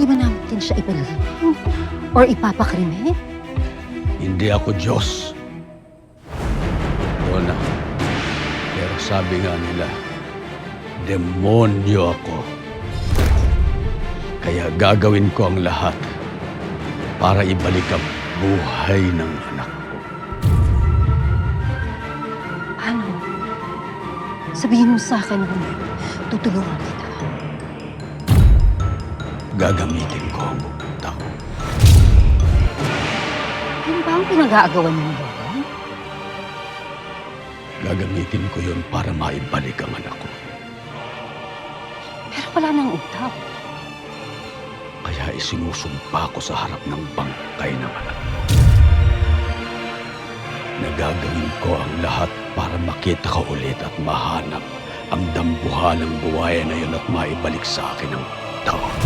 Hindi ba natin siya ipalilibing? Or ipapakrimen? Hindi ako Diyos. Wala. Pero sabi nga nila, demonyo ako. Kaya gagawin ko ang lahat para ibalik ang buhay ng anak ko. Ano? Sabihin mo sa akin kung tutulungan kita. Gagamitin ko ang pupunta ko. Ano ba ang pinag-aagawan mo, Logan? Gagamitin ko yun para maibalik ang anak ko. Pero wala nang utaw. Kaya isinusumpa ko sa harap ng bangkay ng anak ko. Nagagawin ko ang lahat para makita ka ulit at mahanap ang dambuhalang buhay na yun at maibalik sa akin ang taon.